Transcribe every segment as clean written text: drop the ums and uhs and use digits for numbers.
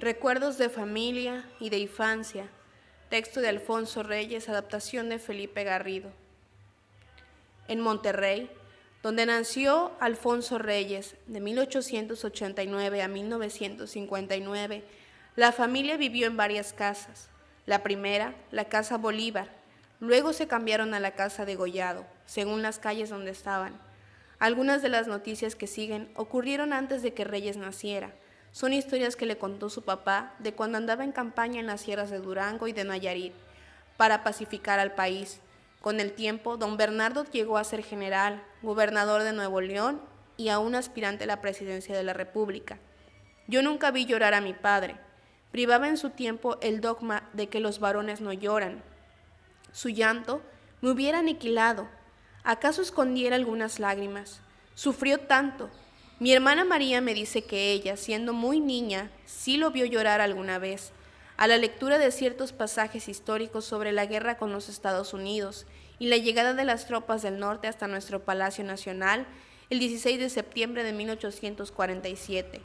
Recuerdos de familia y de infancia. Texto de Alfonso Reyes, adaptación de Felipe Garrido. En Monterrey, donde nació Alfonso Reyes, de 1889 a 1959, la familia vivió en varias casas. La primera, la Casa Bolívar. Luego se cambiaron a la Casa Degollado, según las calles donde estaban. Algunas de las noticias que siguen ocurrieron antes de que Reyes naciera. Son historias que le contó su papá de cuando andaba en campaña en las sierras de Durango y de Nayarit para pacificar al país. Con el tiempo, don Bernardo llegó a ser general, gobernador de Nuevo León y aún aspirante a la presidencia de la República. Yo nunca vi llorar a mi padre. Privaba en su tiempo el dogma de que los varones no lloran. Su llanto me hubiera aniquilado. ¿Acaso escondiera algunas lágrimas? Sufrió tanto. Mi hermana María me dice que ella, siendo muy niña, sí lo vio llorar alguna vez, a la lectura de ciertos pasajes históricos sobre la guerra con los Estados Unidos y la llegada de las tropas del norte hasta nuestro Palacio Nacional el 16 de septiembre de 1847.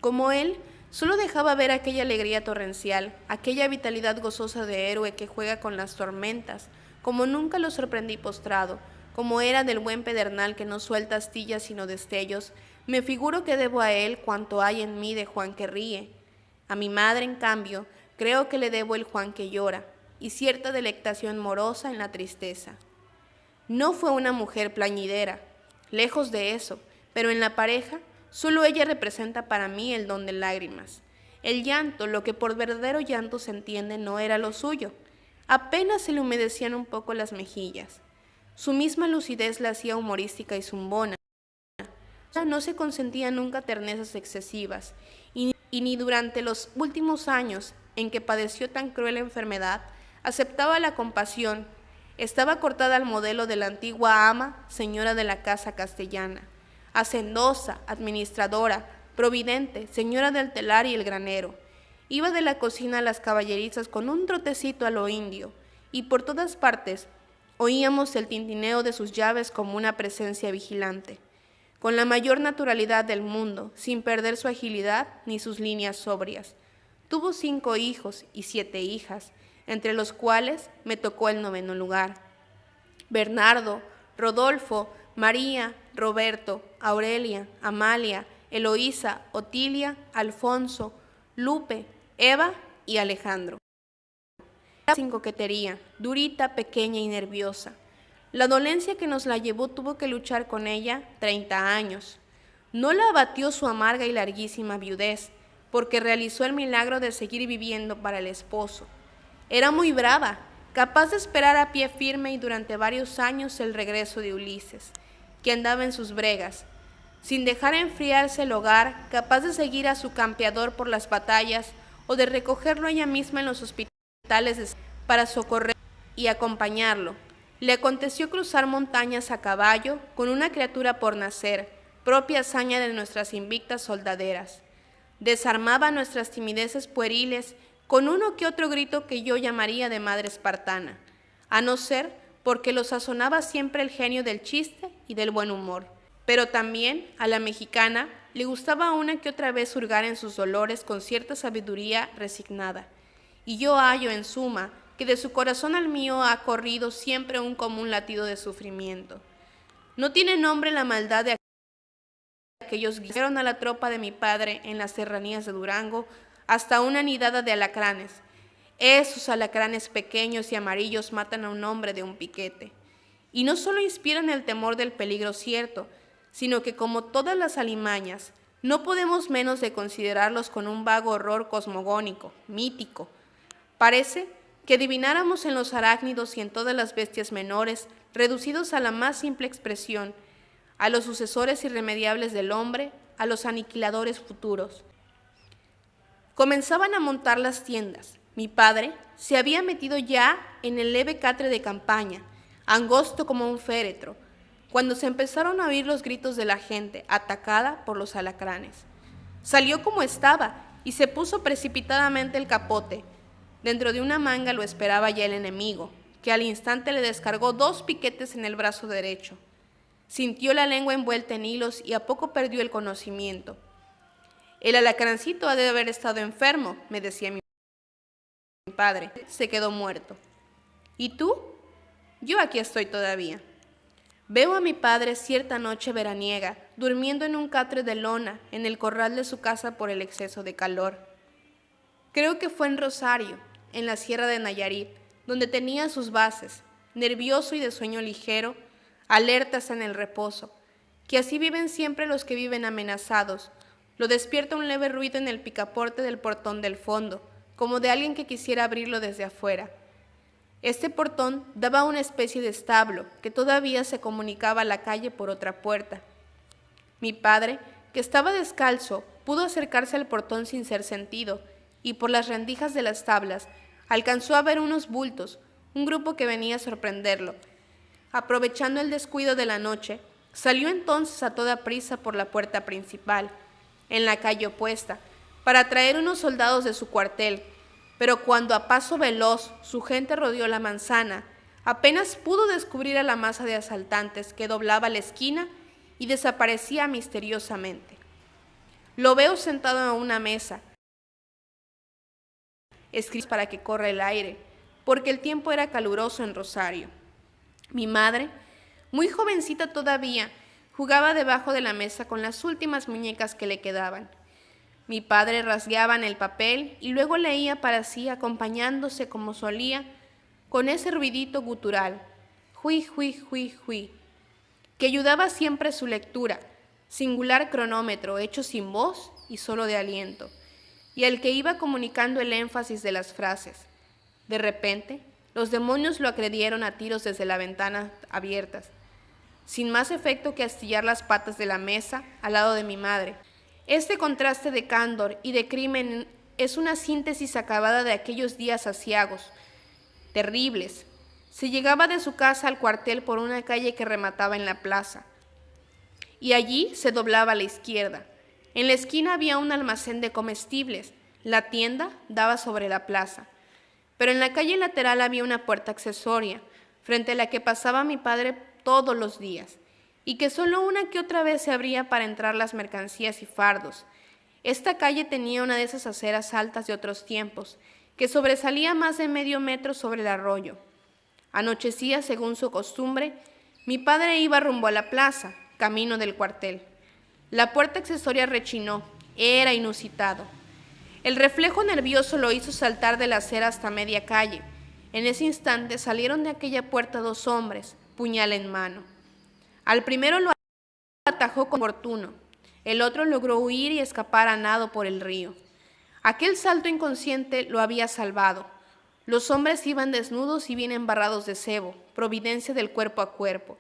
Como él, solo dejaba ver aquella alegría torrencial, aquella vitalidad gozosa de héroe que juega con las tormentas, como nunca lo sorprendí postrado, como era del buen pedernal que no suelta astillas sino destellos. Me figuro que debo a él cuanto hay en mí de Juan que ríe. A mi madre, en cambio, creo que le debo el Juan que llora, y cierta delectación morosa en la tristeza. No fue una mujer plañidera, lejos de eso, pero en la pareja, solo ella representa para mí el don de lágrimas. El llanto, lo que por verdadero llanto se entiende, no era lo suyo. Apenas se le humedecían un poco las mejillas. Su misma lucidez la hacía humorística y zumbona. No se consentía nunca ternezas excesivas, y ni durante los últimos años en que padeció tan cruel enfermedad, aceptaba la compasión. Estaba cortada al modelo de la antigua ama, señora de la casa castellana, hacendosa, administradora, providente, señora del telar y el granero. Iba de la cocina a las caballerizas con un trotecito a lo indio, y por todas partes oíamos el tintineo de sus llaves como una presencia vigilante, con la mayor naturalidad del mundo, sin perder su agilidad ni sus líneas sobrias. Tuvo 5 hijos y 7 hijas, entre los cuales me tocó el 9º lugar. Bernardo, Rodolfo, María, Roberto, Aurelia, Amalia, Eloísa, Otilia, Alfonso, Lupe, Eva y Alejandro. Sin coquetería, durita, pequeña y nerviosa. La dolencia que nos la llevó tuvo que luchar con ella 30 años. No la abatió su amarga y larguísima viudez, porque realizó el milagro de seguir viviendo para el esposo. Era muy brava, capaz de esperar a pie firme y durante varios años el regreso de Ulises, que andaba en sus bregas, sin dejar enfriarse el hogar, capaz de seguir a su campeador por las batallas o de recogerlo ella misma en los hospitales para socorrer y acompañarlo. Le aconteció cruzar montañas a caballo con una criatura por nacer, propia hazaña de nuestras invictas soldaderas. Desarmaba nuestras timideces pueriles con uno que otro grito que yo llamaría de madre espartana, a no ser porque lo sazonaba siempre el genio del chiste y del buen humor. Pero también a la mexicana le gustaba una que otra vez hurgar en sus dolores con cierta sabiduría resignada. Y yo hallo, en suma, que de su corazón al mío ha corrido siempre un común latido de sufrimiento. No tiene nombre la maldad de aquellos que guiaron a la tropa de mi padre en las serranías de Durango hasta una nidada de alacranes. Esos alacranes pequeños y amarillos matan a un hombre de un piquete. Y no solo inspiran el temor del peligro cierto, sino que como todas las alimañas, no podemos menos de considerarlos con un vago horror cosmogónico, mítico. Parece que adivináramos en los arácnidos y en todas las bestias menores, reducidos a la más simple expresión, a los sucesores irremediables del hombre, a los aniquiladores futuros. Comenzaban a montar las tiendas. Mi padre se había metido ya en el leve catre de campaña, angosto como un féretro, cuando se empezaron a oír los gritos de la gente, atacada por los alacranes. Salió como estaba y se puso precipitadamente el capote. Dentro de una manga lo esperaba ya el enemigo, que al instante le descargó 2 piquetes en el brazo derecho. Sintió la lengua envuelta en hilos y a poco perdió el conocimiento. El alacrancito ha de haber estado enfermo, me decía mi padre. Se quedó muerto. ¿Y tú? Yo aquí estoy todavía. Veo a mi padre cierta noche veraniega, durmiendo en un catre de lona en el corral de su casa por el exceso de calor. Creo que fue en Rosario, en la sierra de Nayarit, donde tenía sus bases, nervioso y de sueño ligero, alertas en el reposo, que así viven siempre los que viven amenazados. Lo despierta un leve ruido en el picaporte del portón del fondo, como de alguien que quisiera abrirlo desde afuera. Este portón daba a una especie de establo que todavía se comunicaba a la calle por otra puerta. Mi padre, que estaba descalzo, pudo acercarse al portón sin ser sentido, y por las rendijas de las tablas alcanzó a ver unos bultos, un grupo que venía a sorprenderlo. Aprovechando el descuido de la noche, salió entonces a toda prisa por la puerta principal, en la calle opuesta, para traer unos soldados de su cuartel, pero cuando a paso veloz su gente rodeó la manzana, apenas pudo descubrir a la masa de asaltantes que doblaba la esquina y desaparecía misteriosamente. Lo veo sentado a una mesa, escrito para que corra el aire, porque el tiempo era caluroso en Rosario. Mi madre, muy jovencita todavía, jugaba debajo de la mesa con las últimas muñecas que le quedaban. Mi padre rasgueaba en el papel y luego leía para sí, acompañándose como solía, con ese ruidito gutural, hui, hui, hui, hui, que ayudaba siempre su lectura, singular cronómetro hecho sin voz y solo de aliento, y al que iba comunicando el énfasis de las frases. De repente, los demonios lo agredieron a tiros desde la ventana abiertas, sin más efecto que astillar las patas de la mesa al lado de mi madre. Este contraste de candor y de crimen es una síntesis acabada de aquellos días aciagos, terribles. Se llegaba de su casa al cuartel por una calle que remataba en la plaza, y allí se doblaba a la izquierda. En la esquina había un almacén de comestibles. La tienda daba sobre la plaza, pero en la calle lateral había una puerta accesoria, frente a la que pasaba mi padre todos los días, y que solo una que otra vez se abría para entrar las mercancías y fardos. Esta calle tenía una de esas aceras altas de otros tiempos, que sobresalía más de medio metro sobre el arroyo. Anochecía, según su costumbre, mi padre iba rumbo a la plaza, camino del cuartel. La puerta accesoria rechinó, era inusitado. El reflejo nervioso lo hizo saltar de la acera hasta media calle. En ese instante salieron de aquella puerta dos hombres, puñal en mano. Al primero lo atajó con fortuna, el otro logró huir y escapar a nado por el río. Aquel salto inconsciente lo había salvado. Los hombres iban desnudos y bien embarrados de sebo, providencia del cuerpo a cuerpo.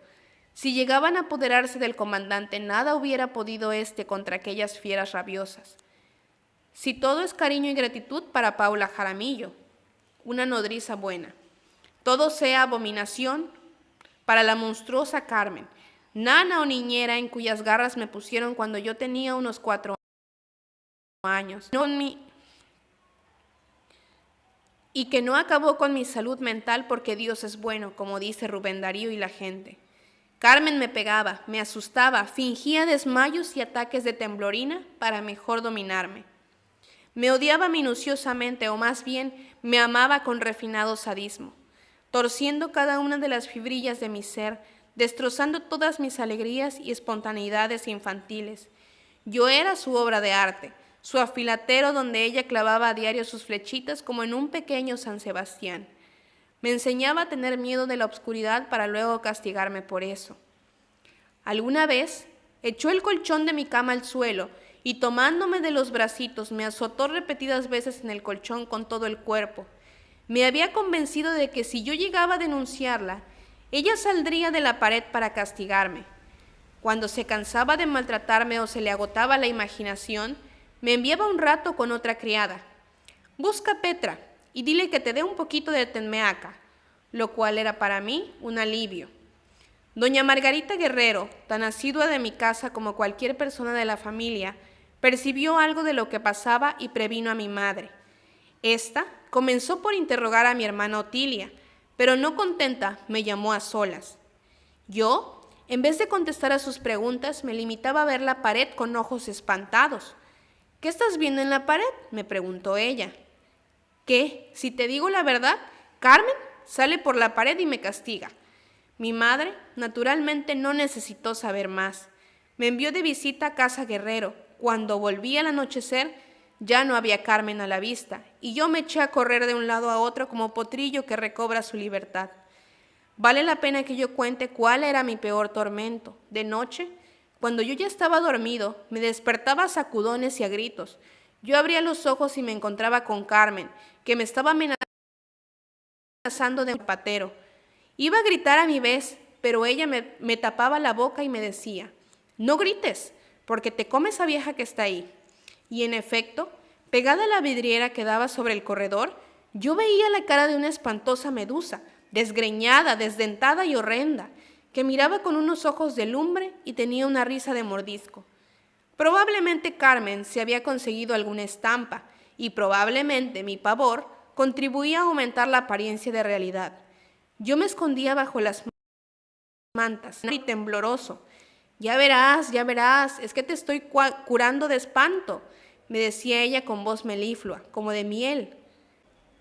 Si llegaban a apoderarse del comandante, nada hubiera podido contra aquellas fieras rabiosas. Si todo es cariño y gratitud para Paula Jaramillo, una nodriza buena, todo sea abominación para la monstruosa Carmen, nana o niñera en cuyas garras me pusieron cuando yo tenía unos 4 años, y que no acabó con mi salud mental porque Dios es bueno, como dice Rubén Darío y la gente. Carmen me pegaba, me asustaba, fingía desmayos y ataques de temblorina para mejor dominarme. Me odiaba minuciosamente, o más bien me amaba con refinado sadismo, torciendo cada una de las fibrillas de mi ser, destrozando todas mis alegrías y espontaneidades infantiles. Yo era su obra de arte, su afilatero donde ella clavaba a diario sus flechitas como en un pequeño San Sebastián. Me enseñaba a tener miedo de la oscuridad para luego castigarme por eso. Alguna vez echó el colchón de mi cama al suelo y tomándome de los bracitos me azotó repetidas veces en el colchón con todo el cuerpo. Me había convencido de que si yo llegaba a denunciarla, ella saldría de la pared para castigarme. Cuando se cansaba de maltratarme o se le agotaba la imaginación, me enviaba un rato con otra criada. Busca a Petra y dile que te dé un poquito de tenmeaca, lo cual era para mí un alivio. Doña Margarita Guerrero, tan asidua de mi casa como cualquier persona de la familia, percibió algo de lo que pasaba y previno a mi madre. Esta comenzó por interrogar a mi hermana Otilia, pero no contenta, me llamó a solas. Yo, en vez de contestar a sus preguntas, me limitaba a ver la pared con ojos espantados. ¿Qué estás viendo en la pared?, me preguntó ella. ¿Qué? Si te digo la verdad, Carmen sale por la pared y me castiga. Mi madre, naturalmente, no necesitó saber más. Me envió de visita a casa Guerrero. Cuando volví al anochecer, ya no había Carmen a la vista, y yo me eché a correr de un lado a otro como potrillo que recobra su libertad. Vale la pena que yo cuente cuál era mi peor tormento. De noche, cuando yo ya estaba dormido, me despertaba a sacudones y a gritos. Yo abría los ojos y me encontraba con Carmen, que me estaba amenazando de un patero. Iba a gritar a mi vez, pero ella me tapaba la boca y me decía: «No grites, porque te come esa vieja que está ahí». Y en efecto, pegada a la vidriera que daba sobre el corredor, yo veía la cara de una espantosa medusa, desgreñada, desdentada y horrenda, que miraba con unos ojos de lumbre y tenía una risa de mordisco. Probablemente Carmen se había conseguido alguna estampa, y probablemente mi pavor contribuía a aumentar la apariencia de realidad. Yo me escondía bajo las mantas, y tembloroso. Ya verás, es que te estoy curando de espanto», me decía ella con voz meliflua, como de miel.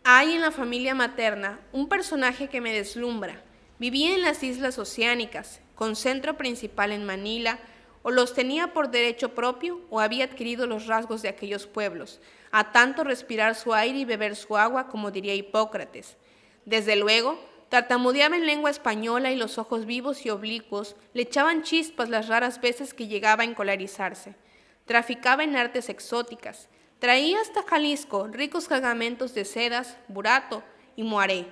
Hay en la familia materna un personaje que me deslumbra. Vivía en las islas oceánicas, con centro principal en Manila, o los tenía por derecho propio o había adquirido los rasgos de aquellos pueblos, a tanto respirar su aire y beber su agua, como diría Hipócrates. Desde luego, tartamudeaba en lengua española y los ojos vivos y oblicuos le echaban chispas las raras veces que llegaba a encolarizarse. Traficaba en artes exóticas. Traía hasta Jalisco ricos cargamentos de sedas, burato y moaré,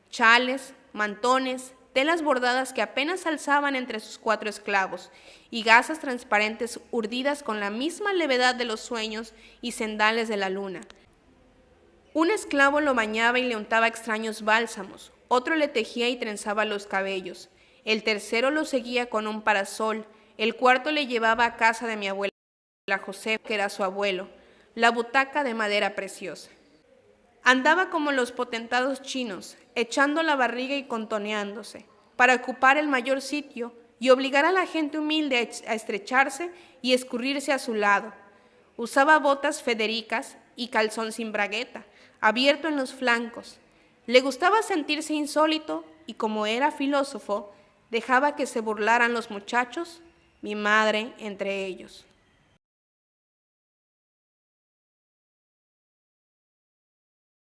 chales, mantones, telas bordadas que apenas alzaban entre sus 4 esclavos, y gasas transparentes urdidas con la misma levedad de los sueños y cendales de la luna. Un esclavo lo bañaba y le untaba extraños bálsamos, otro le tejía y trenzaba los cabellos, el tercero lo seguía con un parasol, el cuarto le llevaba a casa de mi abuela José, que era su abuelo, la butaca de madera preciosa. Andaba como los potentados chinos, echando la barriga y contoneándose, para ocupar el mayor sitio y obligar a la gente humilde a estrecharse y escurrirse a su lado. Usaba botas federicas y calzón sin bragueta, abierto en los flancos. Le gustaba sentirse insólito y, como era filósofo, dejaba que se burlaran los muchachos, mi madre entre ellos.